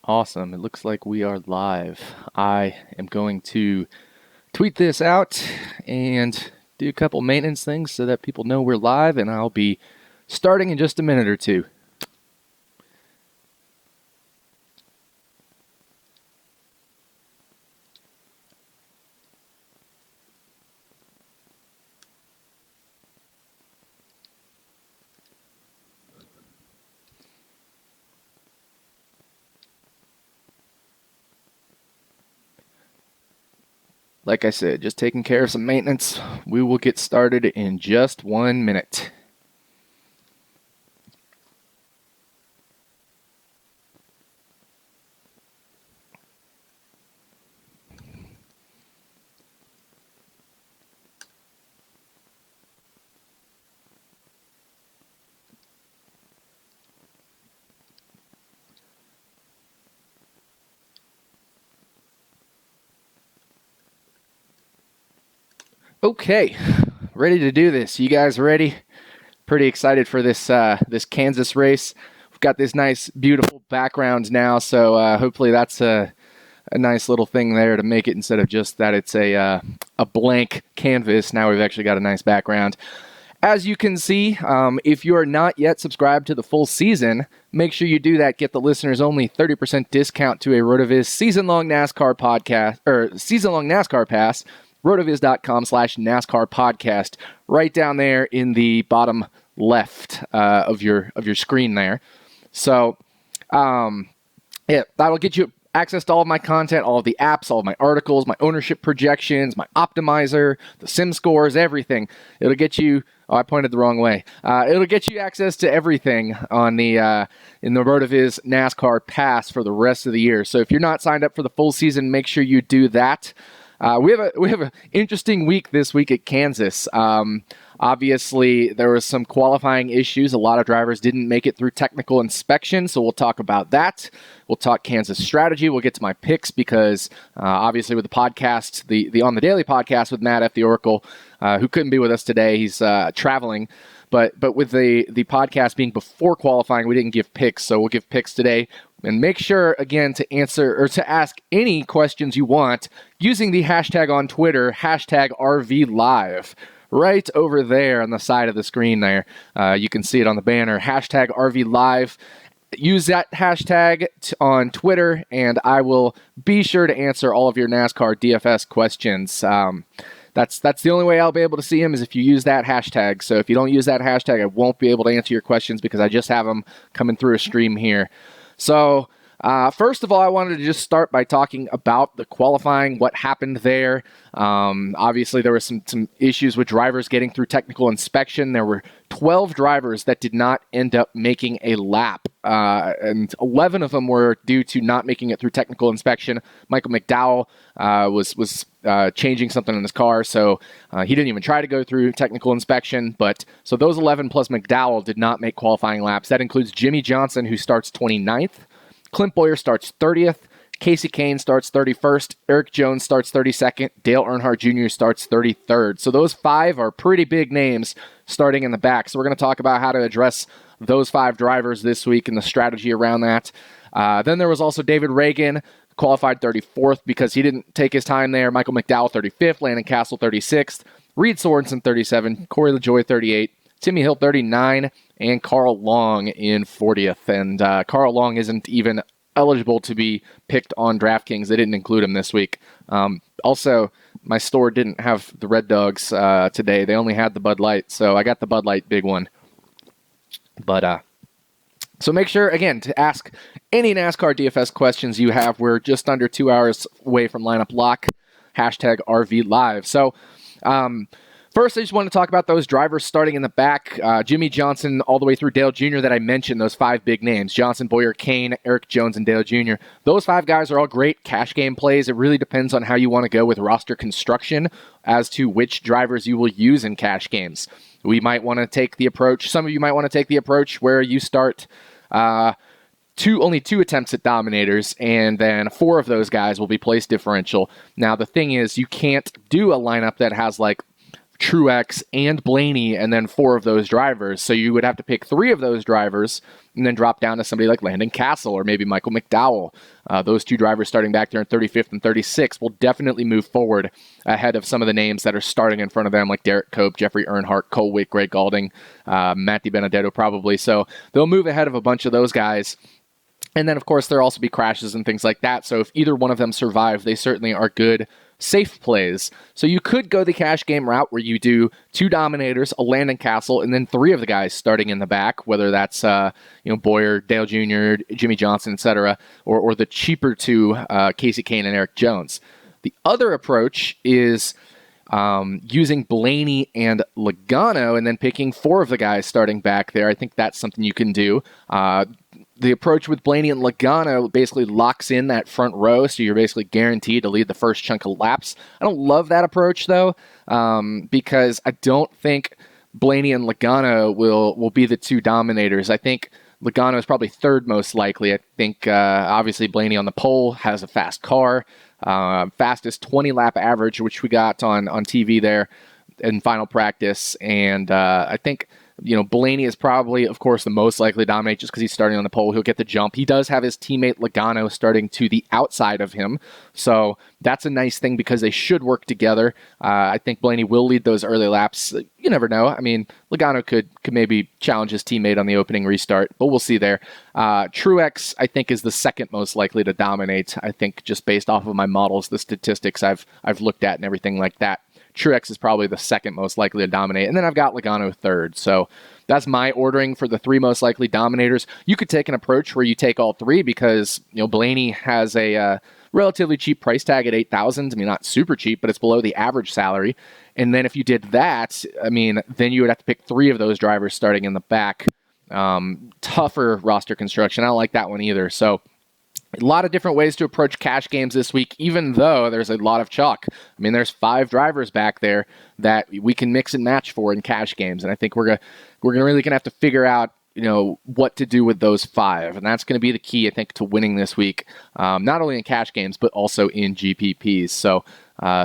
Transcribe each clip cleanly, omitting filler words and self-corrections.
Awesome. It looks like we are live. I am going to tweet this out and do a couple maintenance things so that people know we're live, and I'll be starting in just a minute or two. Like I said, just taking care of some maintenance. We will get started in just 1 minute. Okay, ready to do this. You guys ready? Pretty excited for this this Kansas race. We've got this nice, beautiful background now, so hopefully that's a nice little thing there to make it, instead of just that it's a blank canvas. Now we've actually got a nice background. As you can see, if you are not yet subscribed to the full season, make sure you do that. Get the listeners only 30% discount to a RotoViz season-long NASCAR podcast, or season-long NASCAR pass. RotoViz.com/NASCAR podcast, right down there in the bottom left of your screen there. So, yeah, that'll get you access to all of my content, all of the apps, all of my articles, my ownership projections, my optimizer, the sim scores, everything. It'll get you. Oh, I pointed the wrong way. It'll get you access to everything on the in the RotoViz NASCAR pass for the rest of the year. So if you're not signed up for the full season, make sure you do that. We have an interesting week this week at Kansas. Obviously, there was some qualifying issues. A lot of drivers didn't make it through technical inspection, so we'll talk about that. We'll talk Kansas strategy. We'll get to my picks because obviously with the podcast, the On the Daily podcast with Matt F. the Oracle, who couldn't be with us today, he's traveling. But with the podcast being before qualifying, we didn't give picks, so we'll give picks today. And make sure, again, to answer or to ask any questions you want using the hashtag on Twitter, hashtag RVLive. Right over there on the side of the screen there. You can see it on the banner, hashtag RVLive. Use that hashtag on Twitter, and I will be sure to answer all of your NASCAR DFS questions. That's the only way I'll be able to see him is if you use that hashtag. So if you don't use that hashtag, I won't be able to answer your questions because I just have them coming through a stream here. So first of all, I wanted to just start by talking about the qualifying, what happened there. Obviously, there were some issues with drivers getting through technical inspection. There were 12 drivers that did not end up making a lap, and 11 of them were due to not making it through technical inspection. Michael McDowell was changing something in his car, so he didn't even try to go through technical inspection. But so those 11 plus McDowell did not make qualifying laps. That includes Jimmy Johnson, who starts 29th. Clint Boyer starts 30th. Casey Kane starts 31st. Eric Jones starts 32nd. Dale Earnhardt Jr. starts 33rd. So those 5 are pretty big names starting in the back. So we're going to talk about how to address those 5 drivers this week and the strategy around that. Then there was also David Reagan, qualified 34th because he didn't take his time there. Michael McDowell 35th. Landon Castle 36th. Reed Sorensen 37. Corey LaJoie 38. Timmy Hill 39, and Carl Long in 40th. And Carl Long isn't even eligible to be picked on DraftKings. They didn't include him this week. Also, my store didn't have the Red Dogs today. They only had the Bud Light, so I got the Bud Light big one. But so make sure, again, to ask any NASCAR DFS questions you have. We're just under 2 hours away from lineup lock, hashtag RVLive. So, first, I just want to talk about those drivers starting in the back. Jimmy Johnson all the way through Dale Jr. that I mentioned, those 5 big names. Johnson, Boyer, Kane, Eric Jones, and Dale Jr. Those 5 guys are all great cash game plays. It really depends on how you want to go with roster construction as to which drivers you will use in cash games. We might want to take the approach, some of you might want to take the approach where you start only 2 attempts at Dominators, and then 4 of those guys will be place differential. Now, the thing is, you can't do a lineup that has like Truex and Blaney, and then 4 of those drivers. So you would have to pick 3 of those drivers and then drop down to somebody like Landon Castle or maybe Michael McDowell. Those 2 drivers starting back there in 35th and 36th will definitely move forward ahead of some of the names that are starting in front of them, like Derek Cope, Jeffrey Earnhardt, Cole Wick, Greg Galding, Matt DiBenedetto probably. So they'll move ahead of a bunch of those guys. And then, of course, there'll also be crashes and things like that. So if either one of them survive, they certainly are good, safe plays. So you could go the cash game route where you do 2 Dominators, a Landon Castle, and then 3 of the guys starting in the back, whether that's Boyer, Dale Jr., Jimmy Johnson, etc., or the cheaper 2, Casey Kane and Eric Jones. The other approach is using Blaney and Logano and then picking 4 of the guys starting back there. I think that's something you can do. The approach with Blaney and Logano basically locks in that front row, so you're basically guaranteed to lead the first chunk of laps. I don't love that approach, though, because I don't think Blaney and Logano will be the 2 Dominators. I think Logano is probably 3rd most likely. I think, obviously, Blaney on the pole has a fast car, fastest 20-lap average, which we got on TV there in final practice, and I think Blaney is probably, of course, the most likely to dominate just because he's starting on the pole. He'll get the jump. He does have his teammate Logano starting to the outside of him. So that's a nice thing because they should work together. I think Blaney will lead those early laps. You never know. I mean, Logano could maybe challenge his teammate on the opening restart, but we'll see there. Truex, I think, is the 2nd most likely to dominate. I think just based off of my models, the statistics I've looked at and everything like that. Truex is probably the 2nd most likely to dominate. And then I've got Logano 3rd. So that's my ordering for the 3 most likely Dominators. You could take an approach where you take all 3 because, Blaney has a relatively cheap price tag at $8,000. I mean, not super cheap, but it's below the average salary. And then if you did that, I mean, then you would have to pick 3 of those drivers starting in the back. Tougher roster construction. I don't like that one either. So a lot of different ways to approach cash games this week, even though there's a lot of chalk. I mean, there's 5 drivers back there that we can mix and match for in cash games, and I think we're really gonna have to figure out what to do with those 5, and that's going to be the key, I think, to winning this week, not only in cash games but also in GPPs. So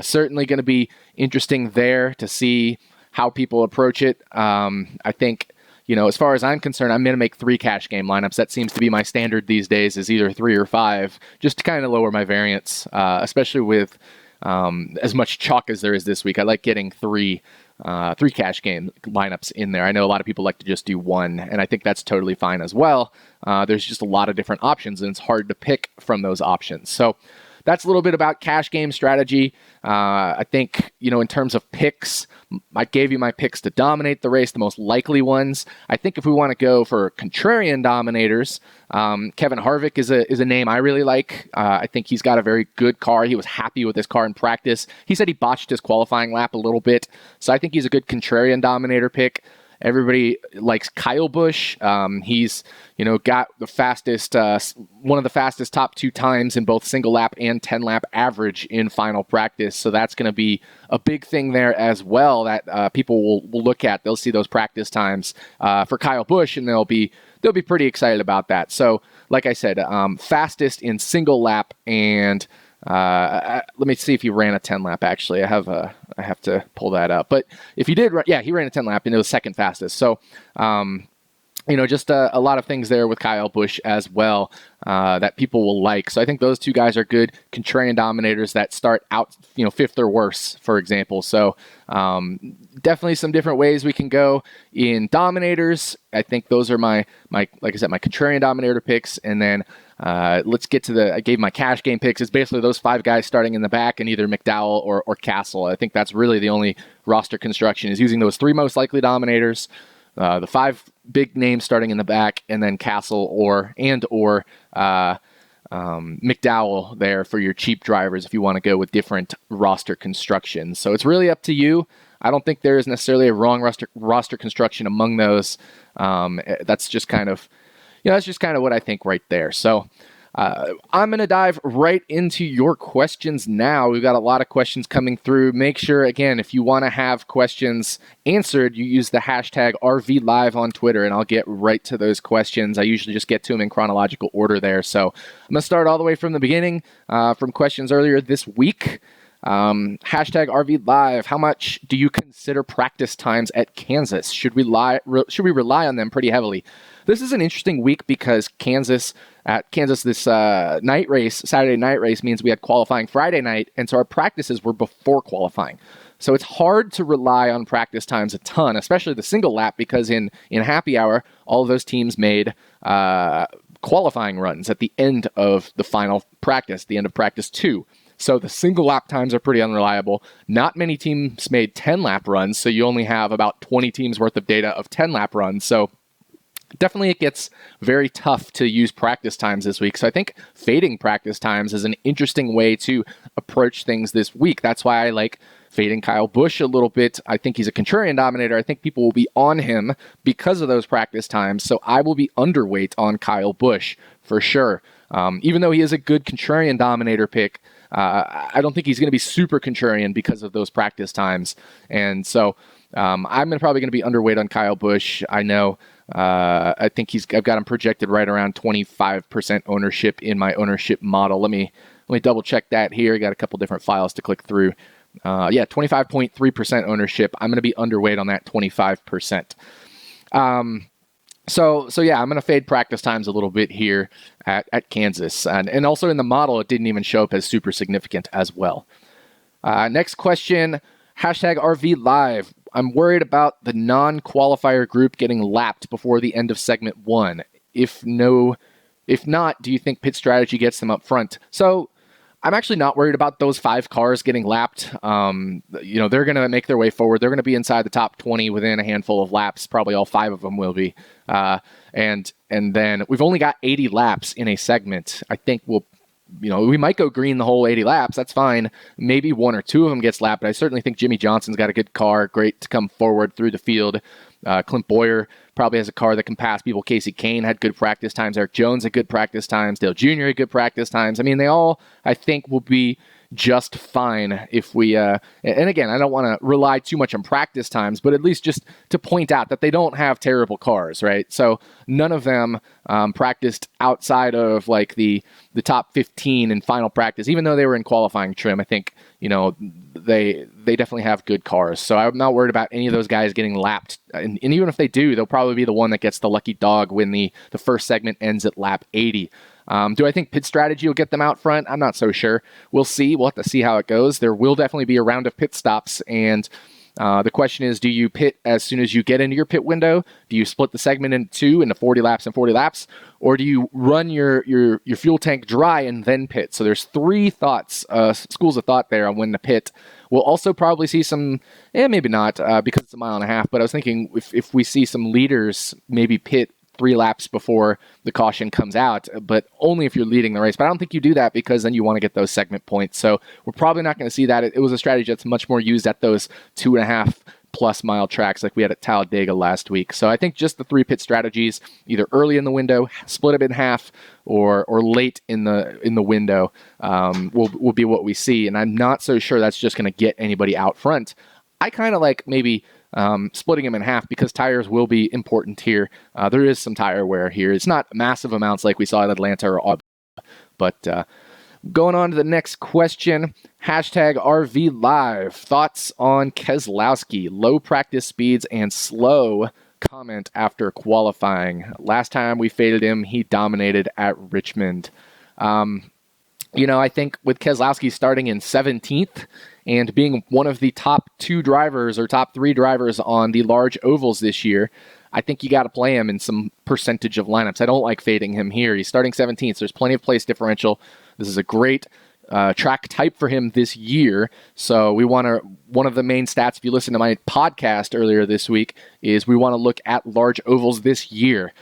certainly going to be interesting there to see how people approach it. I think. As far as I'm concerned, I'm going to make 3 cash game lineups. That seems to be my standard these days, is either 3 or 5, just to kind of lower my variance, especially with as much chalk as there is this week. I like getting 3 cash game lineups in there. I know a lot of people like to just do 1, and I think that's totally fine as well. There's just a lot of different options, and it's hard to pick from those options. So that's a little bit about cash game strategy. I think, in terms of picks, I gave you my picks to dominate the race, the most likely ones. I think if we want to go for contrarian dominators, Kevin Harvick is a name I really like. I think he's got a very good car. He was happy with his car in practice. He said he botched his qualifying lap a little bit, so I think he's a good contrarian dominator pick. Everybody likes Kyle Busch. He's, got the fastest, one of the fastest top 2 times in both single lap and 10-lap average in final practice. So that's going to be a big thing there as well that people will look at. They'll see those practice times for Kyle Busch, and they'll be pretty excited about that. So, like I said, fastest in single lap and. Let me see if he ran a 10-lap, actually. I have to pull that up. But if he did, he ran a 10-lap, and it was 2nd fastest. So, just a lot of things there with Kyle Busch as well that people will like. So I think those 2 guys are good contrarian dominators that start out, 5th or worse, for example. So definitely some different ways we can go in dominators. I think those are my like I said, my contrarian dominator picks. And then let's get to I gave my cash game picks. It's basically those 5 guys starting in the back and either McDowell or Castle. I think that's really the only roster construction is using those 3 most likely dominators. The 5 big names starting in the back, and then Castle or McDowell there for your cheap drivers if you want to go with different roster constructions. So it's really up to you. I don't think there is necessarily a wrong roster construction among those. That's just kind of what I think right there. So I'm going to dive right into your questions now. We've got a lot of questions coming through. Make sure, again, if you want to have questions answered, you use the hashtag RVLive on Twitter, and I'll get right to those questions. I usually just get to them in chronological order there. So I'm going to start all the way from the beginning, from questions earlier this week. Hashtag RV Live. How much do you consider practice times at Kansas? Should we rely on them pretty heavily? This is an interesting week because Kansas this Saturday night race means we had qualifying Friday night, and so our practices were before qualifying. So it's hard to rely on practice times a ton, especially the single lap, because in happy hour, all of those teams made qualifying runs at the end of the final practice, the end of practice 2. So the single lap times are pretty unreliable. Not many teams made 10-lap runs, so you only have about 20 teams worth of data of 10-lap runs. So definitely it gets very tough to use practice times this week. So I think fading practice times is an interesting way to approach things this week. That's why I like fading Kyle Busch a little bit. I think he's a contrarian dominator. I think people will be on him because of those practice times. So I will be underweight on Kyle Busch for sure. Even though he is a good contrarian dominator pick, I don't think he's going to be super contrarian because of those practice times. And so I'm probably going to be underweight on Kyle Busch. I know. I think I've got him projected right around 25% ownership in my ownership model. Let me double check that here. I got a couple different files to click through. 25.3% ownership. I'm going to be underweight on that 25%. So yeah, I'm going to fade practice times a little bit here at Kansas. And also in the model, it didn't even show up as super significant as well. Next question, hashtag RV Live. I'm worried about the non-qualifier group getting lapped before the end of segment 1. If not, do you think pit strategy gets them up front? So I'm actually not worried about those 5 cars getting lapped. They're going to make their way forward. They're going to be inside the top 20 within a handful of laps. Probably all 5 of them will be. And then we've only got 80 laps in a segment. I think we might go green the whole 80 laps. That's fine. Maybe 1 or 2 of them gets lapped, but I certainly think Jimmy Johnson's got a good car. Great to come forward through the field. Clint Boyer probably has a car that can pass people. Casey Kane had good practice times. Eric Jones had good practice times. Dale Jr. had good practice times. I mean, they all, I think, will be just fine if we, and again, I don't want to rely too much on practice times, but at least just to point out that they don't have terrible cars, right? So none of them practiced outside of like the top 15 in final practice, even though they were in qualifying trim. I think, they definitely have good cars. So I'm not worried about any of those guys getting lapped. And even if they do, they'll probably be the one that gets the lucky dog when the first segment ends at lap 80. Do I think pit strategy will get them out front? I'm not so sure. We'll see. We'll have to see how it goes. There will definitely be a round of pit stops, and the question is, do you pit as soon as you get into your pit window? Do you split the segment into 40 laps and 40 laps? Or do you run your fuel tank dry and then pit? So there's 3 schools of thought there on when to pit. We'll also probably see some, maybe not because it's a mile and a half, but I was thinking if we see some leaders maybe pit 3 laps before the caution comes out, but only if you're leading the race. But I don't think you do that because then you want to get those segment points. So we're probably not going to see that. It was a strategy that's much more used at those 2.5+ mile tracks like we had at Talladega last week. So I think just the 3 pit strategies, either early in the window, split it in half, or late in the window, will be what we see. And I'm not so sure that's just going to get anybody out front. I kind of like maybe splitting them in half because tires will be important here. There is some tire wear here. It's not massive amounts like we saw at Atlanta or Austria, but going on to the next question, hashtag RV Live. Thoughts on Keselowski, low practice speeds and slow comment after qualifying. Last time we faded him, he dominated at Richmond. I think with Keselowski starting in 17th and being one of the top 2 drivers or top 3 drivers on the large ovals this year, I think you got to play him in some percentage of lineups. I don't like fading him here. He's starting 17th, so there's plenty of place differential. This is a great track type for him this year. So one of the main stats, if you listen to my podcast earlier this week, is we want to look at large ovals this year.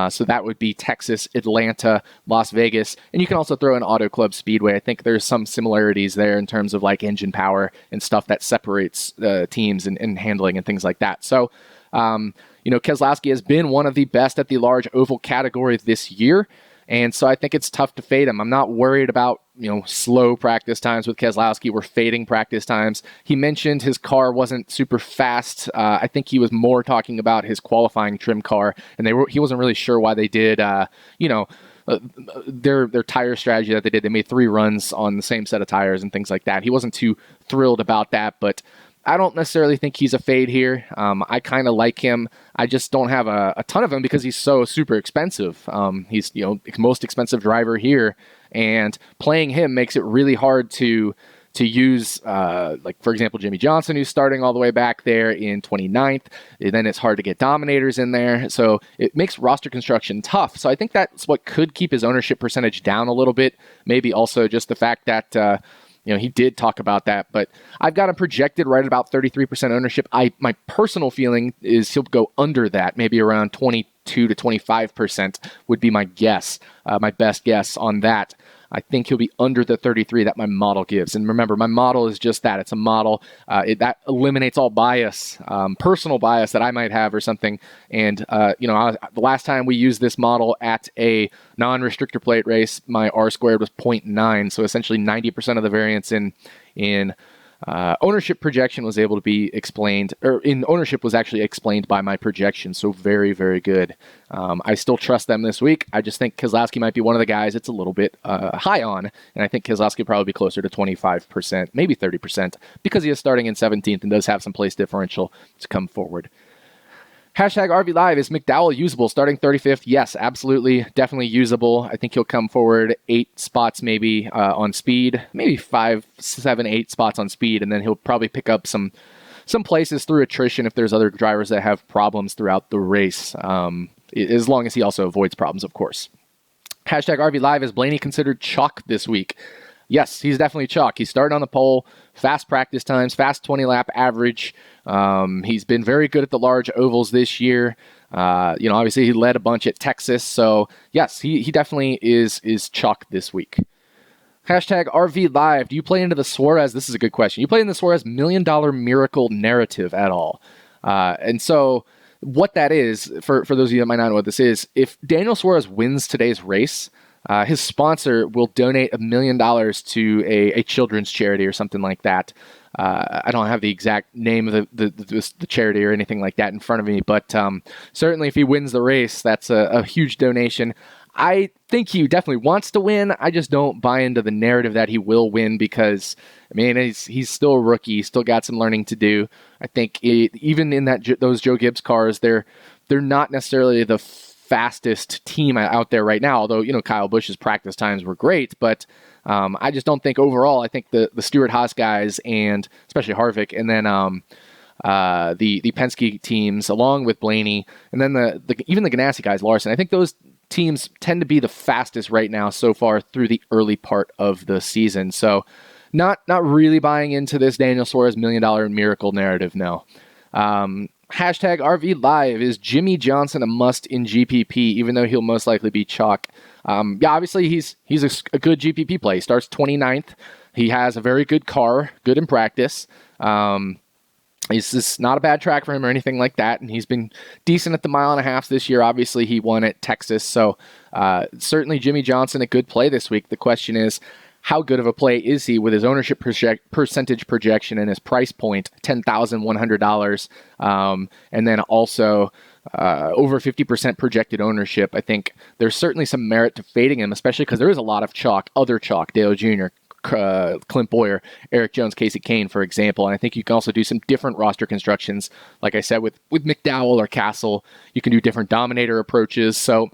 So that would be Texas, Atlanta, Las Vegas, and you can also throw in Auto Club Speedway. I think there's some similarities there in terms of like engine power and stuff that separates teams and handling and things like that. So, Keselowski has been one of the best at the large oval category this year. And so I think it's tough to fade him. I'm not worried about, slow practice times with Keselowski. We're fading practice times. He mentioned his car wasn't super fast. I think he was more talking about his qualifying trim car, and he wasn't really sure why they did, their tire strategy that they did. They made 3 runs on the same set of tires and things like that. He wasn't too thrilled about that, but I don't necessarily think he's a fade here. I kind of like him. I just don't have a ton of him because he's so super expensive. He's most expensive driver here, and playing him makes it really hard to use, like, for example, Jimmy Johnson, who's starting all the way back there in 29th. Then it's hard to get Dominators in there. So it makes roster construction tough. So I think that's what could keep his ownership percentage down a little bit. Maybe also just the fact that, he did talk about that. But I've got him projected right at about 33% ownership. My personal feeling is he'll go under that, maybe around 22 to 25% would be my guess, my best guess on that. I think he'll be under the 33 that my model gives. And remember, my model is just that. It's a model. That eliminates all bias, personal bias that I might have or something. And, the last time we used this model at a non-restrictor plate race, my R-squared was 0.9. So essentially 90% of the variance in ownership projection was able to be explained, or in ownership was actually explained by my projection. So very, very good. I still trust them this week. I just think Keselowski might be one of the guys it's a little bit high on. And I think Keselowski will probably be closer to 25%, maybe 30%, because he is starting in 17th and does have some place differential to come forward. Hashtag RV Live, is McDowell usable? Starting 35th, yes, absolutely, definitely usable. I think he'll come forward 8 spots maybe on speed, maybe 5, 7, 8 spots on speed, and then he'll probably pick up some places through attrition if there's other drivers that have problems throughout the race, as long as he also avoids problems, of course. Hashtag RV Live, is Blaney considered chalk this week? Yes, he's definitely chalk. He started on the pole, fast practice times, fast 20-lap average. He's been very good at the large ovals this year. Obviously he led a bunch at Texas. So, yes, he definitely is chalk this week. Hashtag RV Live, do you play into the Suarez? This is a good question. You play in the Suarez $1 million miracle narrative at all? And so what that is, for those of you that might not know what this is, if Daniel Suarez wins today's race, his sponsor will donate $1 million to a children's charity or something like that. I don't have the exact name of the charity or anything like that in front of me, but certainly if he wins the race, that's a huge donation. I think he definitely wants to win. I just don't buy into the narrative that he will win because, he's still a rookie. He's still got some learning to do. I think even in those Joe Gibbs cars, they're not necessarily the fastest team out there right now, although, Kyle Busch's practice times were great, but I just don't think overall, I think the Stewart-Haas guys, and especially Harvick, and then the Penske teams, along with Blaney, and then even the Ganassi guys, Larson, I think those teams tend to be the fastest right now so far through the early part of the season. So not really buying into this Daniel Suarez $1 million miracle narrative, no. Hashtag RV Live, is Jimmy Johnson a must in GPP, even though he'll most likely be chalk? Obviously he's a good GPP play. He starts 29th. He has a very good car, good in practice. It's just not a bad track for him or anything like that, and he's been decent at the 1.5 miles this year. Obviously, he won at Texas, so certainly Jimmy Johnson a good play this week. The question is, how good of a play is he with his ownership percentage projection and his price point, $10,100, and then also over 50% projected ownership? I think there's certainly some merit to fading him, especially because there is a lot of chalk, other chalk, Dale Jr., Clint Boyer, Eric Jones, Casey Kane, for example. And I think you can also do some different roster constructions. Like I said, with McDowell or Castle, you can do different Dominator approaches. So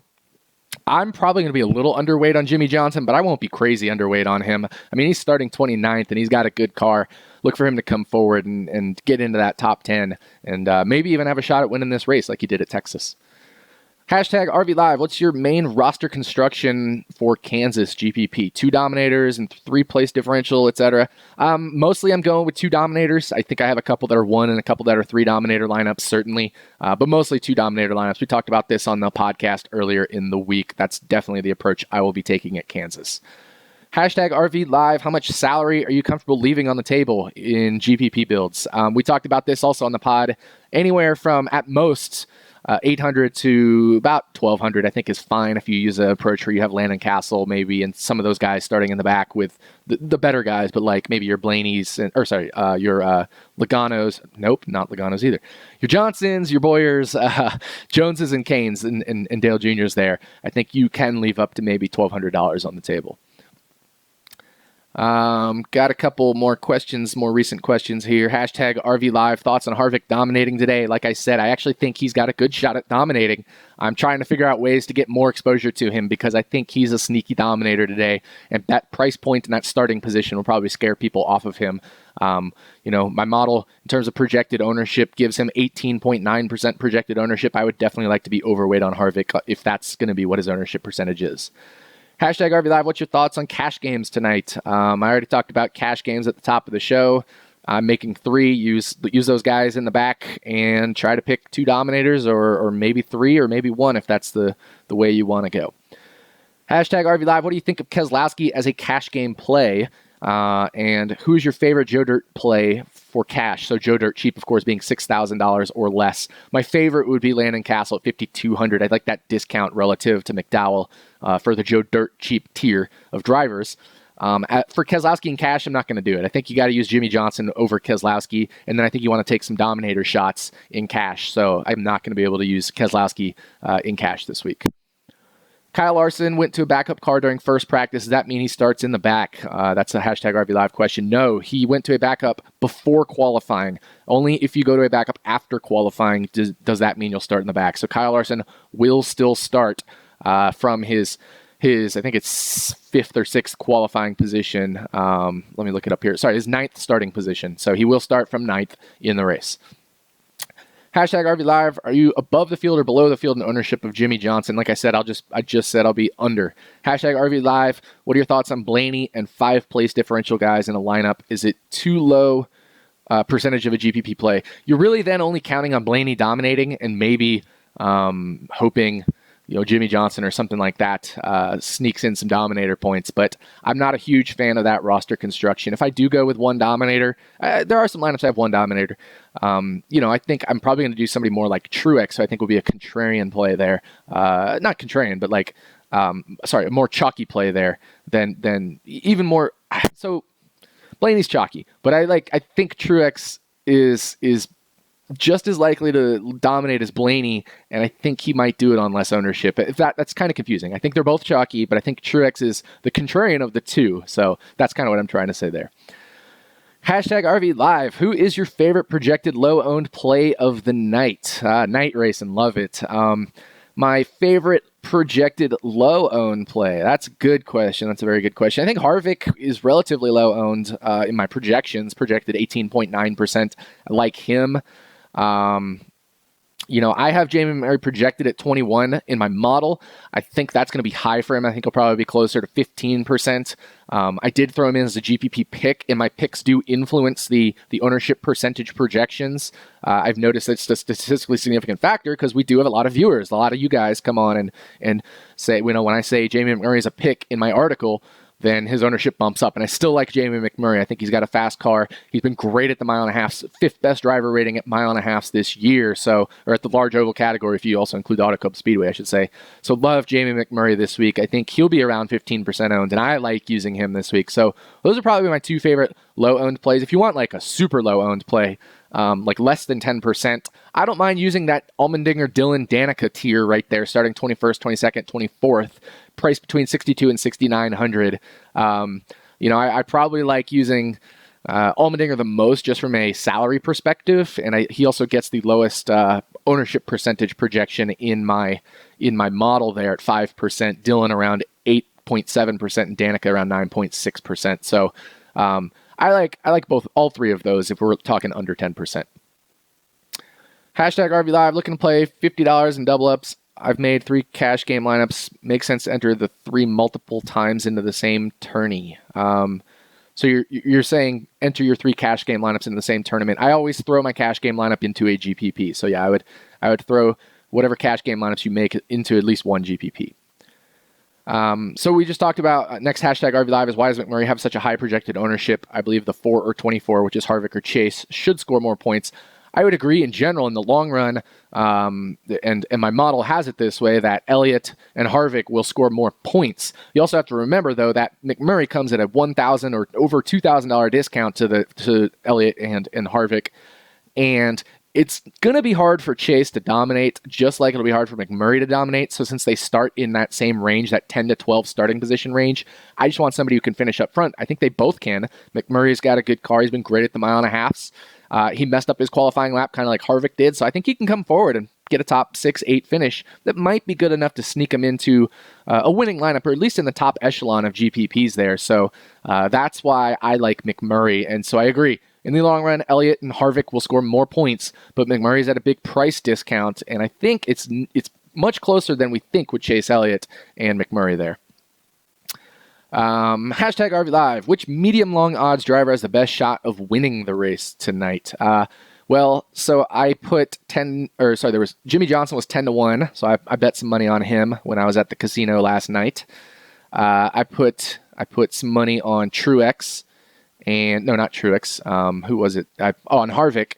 I'm probably going to be a little underweight on Jimmy Johnson, but I won't be crazy underweight on him. He's starting 29th, and he's got a good car. Look for him to come forward and get into that top 10, and maybe even have a shot at winning this race like he did at Texas. Hashtag RV Live, what's your main roster construction for Kansas GPP? 2 Dominators and 3 place differential, etc. Mostly I'm going with 2 Dominators. I think I have a couple that are 1 and a couple that are 3 Dominator lineups, certainly. But mostly 2 Dominator lineups. We talked about this on the podcast earlier in the week. That's definitely the approach I will be taking at Kansas. Hashtag RV Live, how much salary are you comfortable leaving on the table in GPP builds? We talked about this also on the pod. Anywhere from, at most, 800 to about 1200, I think, is fine if you use an approach where you have Landon Castle maybe, and some of those guys starting in the back with the better guys, but like maybe your Blaney's, your Logano's. Nope, not Logano's either. Your Johnsons, your Boyers, Joneses and Canes, and Dale Jr.'s there. I think you can leave up to maybe $1,200 on the table. Got a couple more questions, more recent questions here. Hashtag RV Live. Thoughts on Harvick dominating today? Like I said, I actually think he's got a good shot at dominating. I'm trying to figure out ways to get more exposure to him because I think he's a sneaky dominator today. And that price point and that starting position will probably scare people off of him. My model in terms of projected ownership gives him 18.9% projected ownership. I would definitely like to be overweight on Harvick if that's going to be what his ownership percentage is. Hashtag RV Live, what's your thoughts on cash games tonight? I already talked about cash games at the top of the show. I'm making 3. Use those guys in the back and try to pick 2 dominators or maybe 3 or maybe 1 if that's the way you want to go. Hashtag RV Live, what do you think of Keselowski as a cash game play? And who's your favorite Joe Dirt play for cash? So Joe Dirt cheap, of course, being $6,000 or less. My favorite would be Landon Castle at $5,200. I'd like that discount relative to McDowell for the Joe Dirt cheap tier of drivers. For Keselowski and cash, I'm not going to do it. I think you got to use Jimmy Johnson over Keselowski, and then I think you want to take some Dominator shots in cash. So I'm not going to be able to use Keselowski in cash this week. Kyle Larson went to a backup car during first practice. Does that mean he starts in the back? That's a hashtag RV Live question. No, he went to a backup before qualifying. Only if you go to a backup after qualifying does that mean you'll start in the back. So Kyle Larson will still start from his I think it's 5th or 6th qualifying position. Let me look it up here. Sorry, his 9th starting position. So he will start from 9th in the race. Hashtag RV Live, are you above the field or below the field in ownership of Jimmy Johnson? Like I said, I just said I'll be under. Hashtag RV Live, what are your thoughts on Blaney and 5-place differential guys in a lineup? Is it too low percentage of a GPP play? You're really then only counting on Blaney dominating and maybe hoping Jimmy Johnson or something like that sneaks in some Dominator points, but I'm not a huge fan of that roster construction. If I do go with one Dominator, there are some lineups I have one Dominator. I think I'm probably going to do somebody more like Truex, so I think will be a contrarian play there. Not contrarian, but like, a more chalky play there than even more. So Blaney's chalky, but I think Truex is just as likely to dominate as Blaney, and I think he might do it on less ownership. That's kind of confusing. I think they're both chalky, but I think Truex is the contrarian of the two, so that's kind of what I'm trying to say there. Hashtag RV Live, who is your favorite projected low-owned play of the night? Night Racing, love it. My favorite projected low-owned play, that's a good question. That's a very good question. I think Harvick is relatively low-owned in my projections, projected 18.9%. I like him. I have Jamie McMurray projected at 21 in my model. I think that's going to be high for him. I think he'll probably be closer to 15%. I did throw him in as a GPP pick, and my picks do influence the ownership percentage projections. I've noticed it's a statistically significant factor because we do have a lot of viewers. A lot of you guys come on and say, when I say Jamie McMurray is a pick in my article, then his ownership bumps up. And I still like Jamie McMurray. I think he's got a fast car. He's been great at the mile and a half, 5th best driver rating at mile and a half this year. Or at the large oval category, if you also include Auto Club Speedway, I should say. So love Jamie McMurray this week. I think he'll be around 15% owned, and I like using him this week. So those are probably my 2 favorite low-owned plays. If you want like a super low-owned play, like less than 10%, I don't mind using that Allmendinger, Dylan, Danica tier right there, starting 21st, 22nd, 24th, priced between 62 and 6,900. I probably like using Allmendinger the most just from a salary perspective, and he also gets the lowest ownership percentage projection in my model there at 5%, Dylan around 8.7%, and Danica around 9.6%. So I like all 3 of those if we're talking under 10%. Hashtag RV Live, looking to play $50 in double ups. I've made 3 cash game lineups. Makes sense to enter the 3 multiple times into the same tourney. So you're saying enter your 3 cash game lineups in the same tournament. I always throw my cash game lineup into a GPP. So yeah, I would throw whatever cash game lineups you make into at least one GPP. So we just talked about next hashtag RV Live is why does McMurray have such a high projected ownership? I believe the 4 or 24, which is Harvick or Chase, should score more points. I would agree in general in the long run, and my model has it this way, that Elliott and Harvick will score more points. You also have to remember, though, that McMurray comes at a $1,000 or over $2,000 discount to Elliott and Harvick, and it's going to be hard for Chase to dominate, just like it'll be hard for McMurray to dominate. So since they start in that same range, that 10 to 12 starting position range, I just want somebody who can finish up front. I think they both can. McMurray's got a good car. He's been great at the mile and a halfs. He messed up his qualifying lap kind of like Harvick did. So I think he can come forward and get a top 6, 8 finish that might be good enough to sneak him into a winning lineup, or at least in the top echelon of GPPs there. So that's why I like McMurray. And so I agree. In the long run, Elliott and Harvick will score more points, but McMurray's at a big price discount, and I think it's much closer than we think with Chase Elliott and McMurray there. Hashtag RV Live. Which medium-long odds driver has the best shot of winning the race tonight? Well, so I put Jimmy Johnson was 10-1, so I bet some money on him when I was at the casino last night. I put some money on Truex. And no, not Truex. Who was it? On Harvick,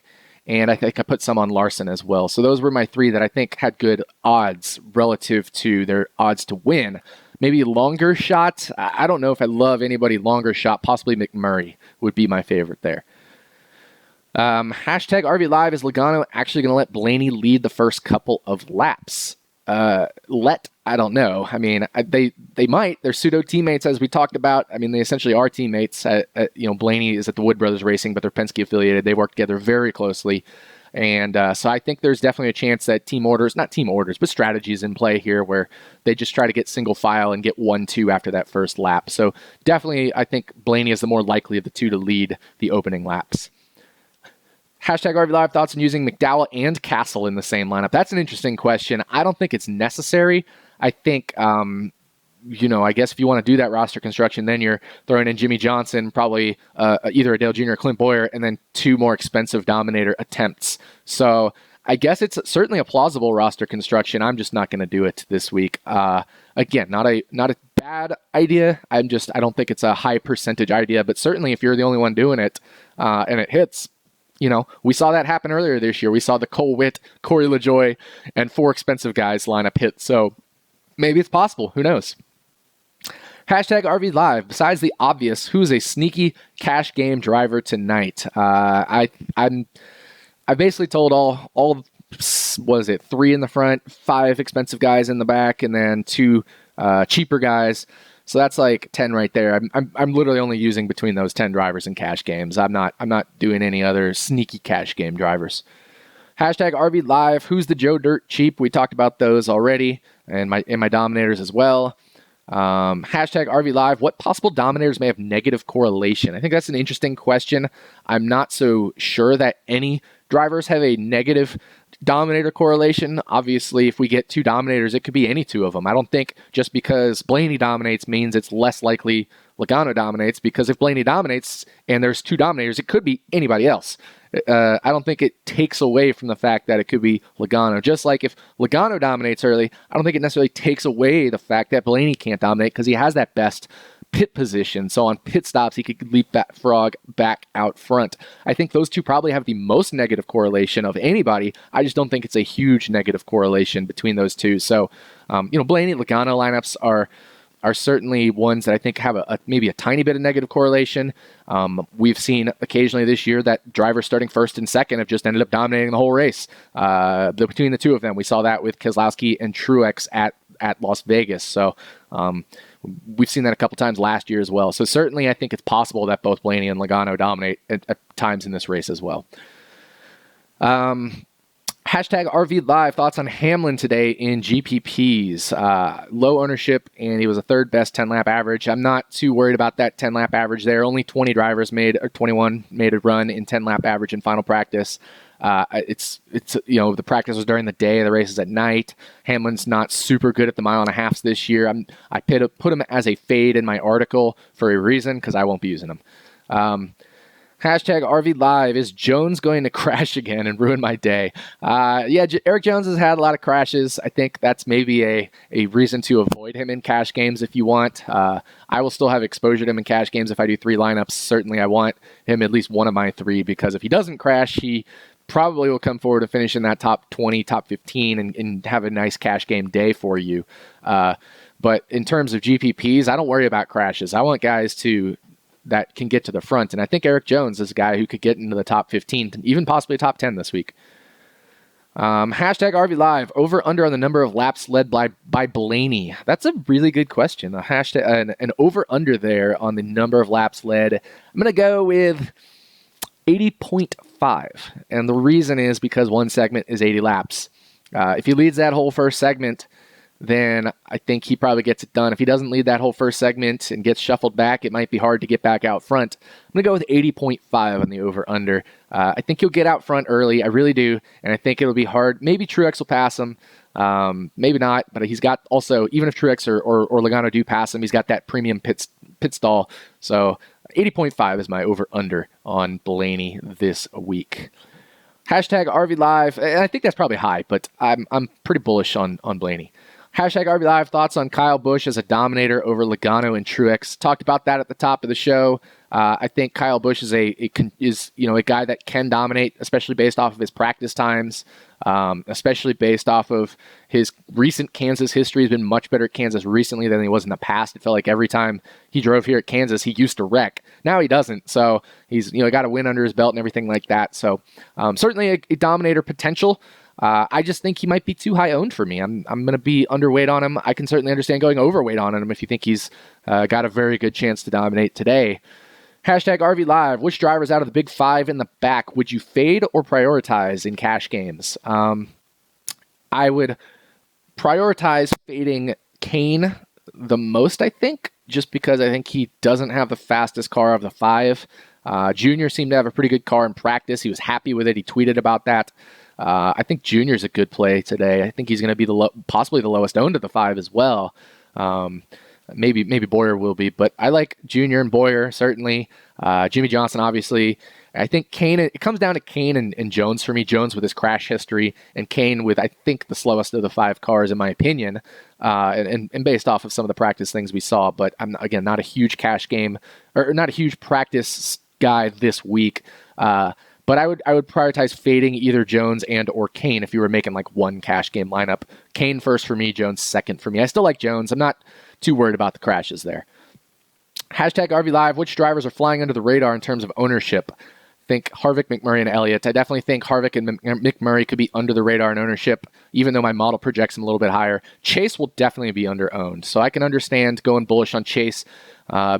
and I think I put some on Larson as well. So those were my 3 that I think had good odds relative to their odds to win. Maybe longer shot. I don't know if I love anybody longer shot. Possibly McMurray would be my favorite there. Hashtag RV Live. Is Logano actually going to let Blaney lead the first couple of laps? I don't know. I mean, they might. They're pseudo teammates, as we talked about. I mean, they essentially are teammates. Blaney is at the Wood Brothers Racing, but they're Penske affiliated. They work together very closely, and so I think there's definitely a chance that not team orders, but strategies in play here, where they just try to get single file and get 1-2 after that first lap. So definitely, I think Blaney is the more likely of the two to lead the opening laps. Hashtag RV Live. Thoughts on using McDowell and Castle in the same lineup? That's an interesting question. I don't think it's necessary. I think, I guess if you want to do that roster construction, then you're throwing in Jimmy Johnson, probably either a Dale Jr. or Clint Boyer, and then 2 more expensive Dominator attempts. So I guess it's certainly a plausible roster construction. I'm just not going to do it this week. Again, not a bad idea. I don't think it's a high percentage idea, but certainly if you're the only one doing it and it hits, we saw that happen earlier this year. We saw the Cole Witt, Corey LaJoie, and 4 expensive guys lineup hit. So maybe it's possible. Who knows? Hashtag RV Live. Besides the obvious, who's a sneaky cash game driver tonight? I basically told all 3 in the front, 5 expensive guys in the back, and then 2 cheaper guys. So that's like 10 right there. I'm literally only using between those 10 drivers in cash games. I'm not doing any other sneaky cash game drivers. Hashtag RV Live. Who's the Joe Dirt cheap? We talked about those already, and my Dominators as well. Hashtag RV Live. What possible Dominators may have negative correlation? I think that's an interesting question. I'm not so sure that any drivers have a negative Dominator correlation. Obviously, if we get 2 Dominators, it could be any 2 of them. I don't think just because Blaney dominates means it's less likely Logano dominates, because if Blaney dominates and there's 2 Dominators, it could be anybody else. I don't think it takes away from the fact that it could be Logano. Just like if Logano dominates early, I don't think it necessarily takes away the fact that Blaney can't dominate, because he has that best pit position. So on pit stops, he could leapfrog back out front. I think those 2 probably have the most negative correlation of anybody. I just don't think it's a huge negative correlation between those 2. So, Blaney Logano lineups are certainly ones that I think have maybe a tiny bit of negative correlation. We've seen occasionally this year that drivers starting first and second have just ended up dominating the whole race. Between the 2 of them, we saw that with Keselowski and Truex at Las Vegas. So we've seen that a couple times last year as well. So certainly I think it's possible that both Blaney and Logano dominate at times in this race as well. Hashtag RV Live. Thoughts on Hamlin today in GPPs. Low ownership, and he was a 3rd best 10-lap average. I'm not too worried about that 10-lap average there. Only 21 made a run in 10-lap average in final practice. The practice was during the day, the race is at night. Hamlin's not super good at the mile and a half this year. I put him as a fade in my article for a reason, because I won't be using him. Hashtag RV Live. Is Jones going to crash again and ruin my day? Eric Jones has had a lot of crashes. I think that's maybe a reason to avoid him in cash games if you want. I will still have exposure to him in cash games if I do 3 lineups. Certainly I want him at least one of my 3, because if he doesn't crash, he probably will come forward and finish in that top 20, top 15, and have a nice cash game day for you. But in terms of GPPs, I don't worry about crashes. I want guys that can get to the front, and I think Eric Jones is a guy who could get into the top 15, even possibly top 10 this week. Hashtag RV Live, over under on the number of laps led by Blaney. That's a really good question. An over under there on the number of laps led. I'm going to go with 80.5. And the reason is because one segment is 80 laps. If he leads that whole first segment, then I think he probably gets it done. If he doesn't lead that whole first segment and gets shuffled back, it might be hard to get back out front. I'm going to go with 80.5 on the over-under. I think he'll get out front early. I really do. And I think it'll be hard. Maybe Truex will pass him. Maybe not. But he's got also, even if Truex or Logano do pass him, he's got that premium pit stall. So 80.5 is my over-under on Blaney this week. Hashtag RV Live. And I think that's probably high, but I'm pretty bullish on Blaney. Hashtag RV Live, thoughts on Kyle Busch as a Dominator over Logano and Truex. Talked about that at the top of the show. I think Kyle Busch is a guy that can dominate, especially based off of his practice times, especially based off of his recent Kansas history. He's been much better at Kansas recently than he was in the past. It felt like every time he drove here at Kansas, he used to wreck. Now he doesn't. So he's got a win under his belt and everything like that. So certainly a Dominator potential. I just think he might be too high owned for me. I'm going to be underweight on him. I can certainly understand going overweight on him if you think he's got a very good chance to dominate today. Hashtag RV Live. Which drivers out of the big five in the back would you fade or prioritize in cash games? I would prioritize fading Kane the most, I think, just because I think he doesn't have the fastest car of the five. Junior seemed to have a pretty good car in practice. He was happy with it. He tweeted about that. I think Junior's a good play today. I think he's going to be possibly the lowest owned of the five as well. Maybe Boyer will be, but I like Junior and Boyer, certainly. Jimmy Johnson, obviously. I think Kane, it comes down to Kane and Jones for me. Jones with his crash history, and Kane with, I think, the slowest of the five cars, in my opinion, and based off of some of the practice things we saw. But I'm, again, not a huge cash game, or not a huge practice guy this week. But I would prioritize fading either Jones and or Kane if you were making like one cash game lineup. Kane first for me, Jones second for me. I still like Jones. I'm not too worried about the crashes there. Hashtag RV Live. Which drivers are flying under the radar in terms of ownership? Think Harvick, McMurray, and Elliott. I definitely think Harvick and McMurray could be under the radar in ownership, even though my model projects them a little bit higher. Chase will definitely be under owned. So I can understand going bullish on Chase,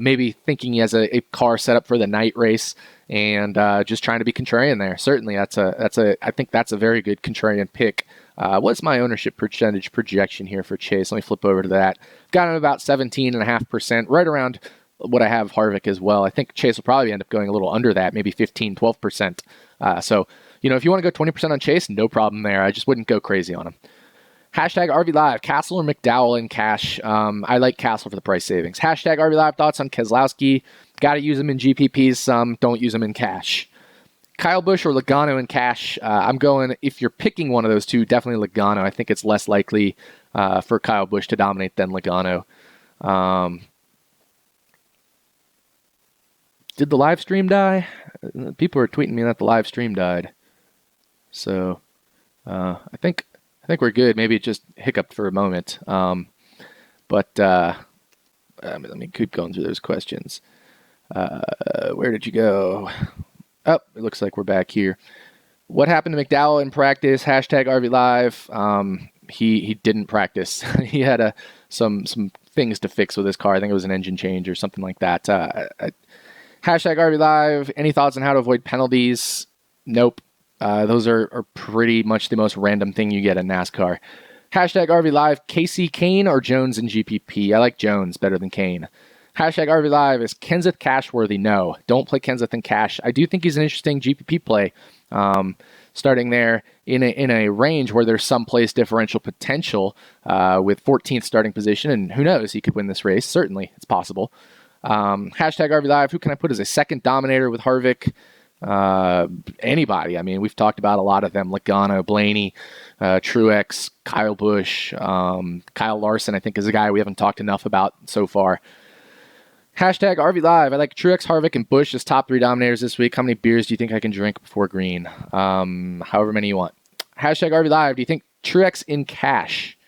maybe thinking he has a car set up for the night race and just trying to be contrarian there. Certainly, I think that's a very good contrarian pick. What's my ownership percentage projection here for Chase? Let me flip over to that. Got him about 17.5%, right around what I have Harvick as well. I think Chase will probably end up going a little under that, maybe 15, 12%. So, if you want to go 20% on Chase, no problem there. I just wouldn't go crazy on him. Hashtag RV Live, Castle or McDowell in cash. I like Castle for the price savings. Hashtag RV Live, thoughts on Keselowski. Got to use him in GPPs some, don't use him in cash. Kyle Busch or Logano in cash. I'm going, if you're picking one of those two, definitely Logano. I think it's less likely for Kyle Busch to dominate than Logano. Did the live stream die? People are tweeting me that the live stream died. So I think we're good. Maybe it just hiccuped for a moment. But let me keep going through those questions. Where did you go? Oh, it looks like we're back here. What happened to McDowell in practice? Hashtag RV Live. He didn't practice. He had some things to fix with his car. I think it was an engine change or something like that. Hashtag RV Live. Any thoughts on how to avoid penalties? Nope. Those are pretty much the most random thing you get in NASCAR. Hashtag RV Live. Casey, Kane, or Jones in GPP? I like Jones better than Kane. Hashtag RV Live. Is Kenseth cash worthy? No. Don't play Kenseth in cash. I do think he's an interesting GPP play. Starting there in a range where there's some place differential potential with 14th starting position, and who knows, he could win this race. Certainly, it's possible. Hashtag RV Live. Who can I put as a second Dominator with Harvick? Anybody. I mean, we've talked about a lot of them. Logano, Blaney, Truex, Kyle Busch, Kyle Larson, I think, is a guy we haven't talked enough about so far. Hashtag RV Live. I like Truex, Harvick, and Busch as top 3 dominators this week. How many beers do you think I can drink before green? However many you want. Hashtag RV Live. Do you think Truex in cash?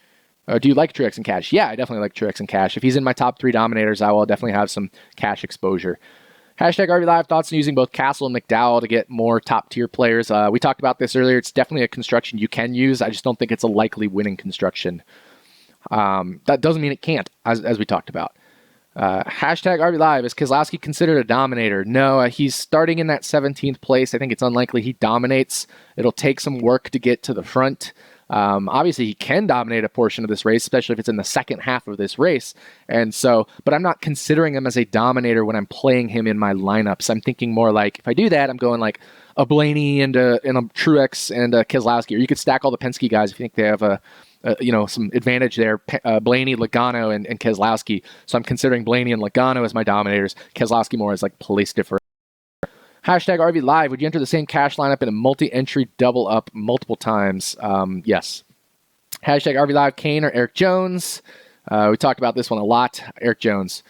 Do you like Truex in cash? Yeah, I definitely like Truex in cash. If he's in my top 3 dominators, I will definitely have some cash exposure. Hashtag RV Live. Thoughts on using both Castle and McDowell to get more top tier players? We talked about this earlier. It's definitely a construction you can use. I just don't think it's a likely winning construction. That doesn't mean it can't, as we talked about. Hashtag RV Live. Is Keselowski considered a dominator? No, he's starting in that 17th place. I think it's unlikely he dominates. It'll take some work to get to the front. Obviously, he can dominate a portion of this race, especially if it's in the second half of this race. And so, but I'm not considering him as a dominator when I'm playing him in my lineups. I'm thinking more like, if I do that, I'm going like a Blaney and a Truex and a Keselowski. Or you could stack all the Penske guys if you think they have some advantage there. Blaney, Logano, and Keselowski. So I'm considering Blaney and Logano as my dominators. Keselowski more as like place differential. Hashtag RV Live. Would you enter the same cash lineup in a multi-entry double up multiple times? Yes. Hashtag RV Live. Kane or Eric Jones? We talked about this one a lot. Eric Jones.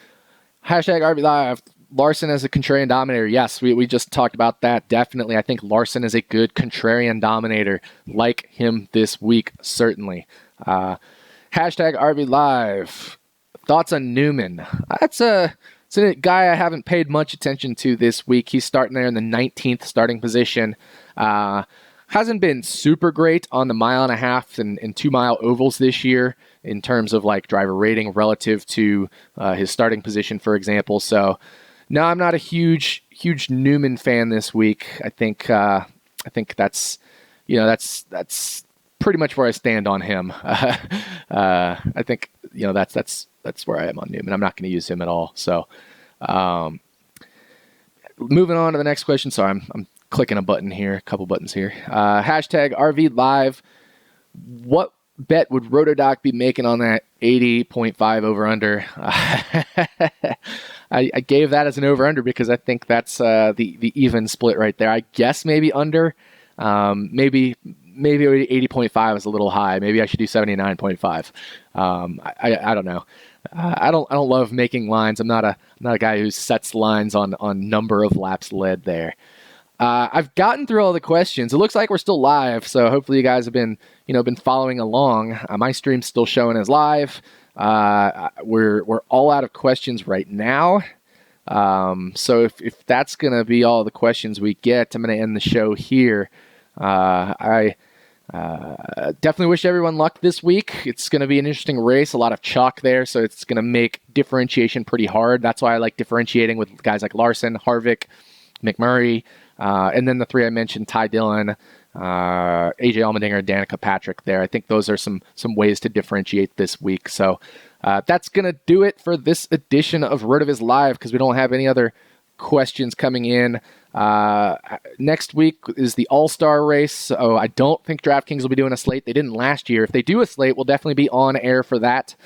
Hashtag RV Live. Larson as a contrarian dominator. Yes, we just talked about that. Definitely. I think Larson is a good contrarian dominator. Like him this week, certainly. Hashtag RV Live. Thoughts on Newman? It's a guy I haven't paid much attention to this week. He's starting there in the 19th starting position. Hasn't been super great on the 1.5 and 2 mile ovals this year in terms of like driver rating relative to his starting position, for example. So, no, I'm not a huge Newman fan this week. I think that's pretty much where I stand on him. I think that's where I am on Newman. I'm not going to use him at all. So, moving on to the next question. Sorry, I'm clicking a button here, a couple buttons here. Hashtag RV Live. What bet would RotoDoc be making on that 80.5 over under? I gave that as an over under because I think that's the even split right there. I guess maybe under. Maybe 80.5 is a little high. Maybe I should do 79.5. I don't know. I don't love making lines. I'm not a guy who sets lines on number of laps led there. I've gotten through all the questions. It looks like we're still live, so hopefully you guys have been following along. My stream's still showing as live. We're all out of questions right now. So if that's gonna be all the questions we get, I'm gonna end the show here. I definitely wish everyone luck this week. It's going to be an interesting race, a lot of chalk there, so it's going to make differentiation pretty hard. That's why I like differentiating with guys like Larson, Harvick, McMurray, and then the 3 I mentioned, Ty Dillon, AJ Allmendinger, Danica Patrick there. I think those are some ways to differentiate this week. So that's going to do it for this edition of RotoViz Live because we don't have any other questions coming in. Next week is the All-Star race. So I don't think DraftKings will be doing a slate. They didn't last year. If they do a slate, we'll definitely be on air for that.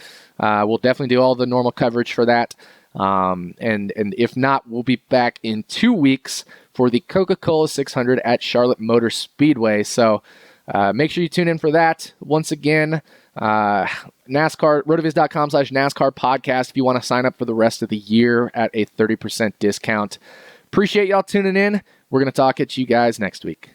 We'll definitely do all the normal coverage for that. And if not, we'll be back in 2 weeks for the Coca-Cola 600 at Charlotte Motor Speedway. So make sure you tune in for that. Once again, NASCAR, rotoviz.com/NASCAR podcast if you want to sign up for the rest of the year at a 30% discount. Appreciate y'all tuning in. We're going to talk at you guys next week.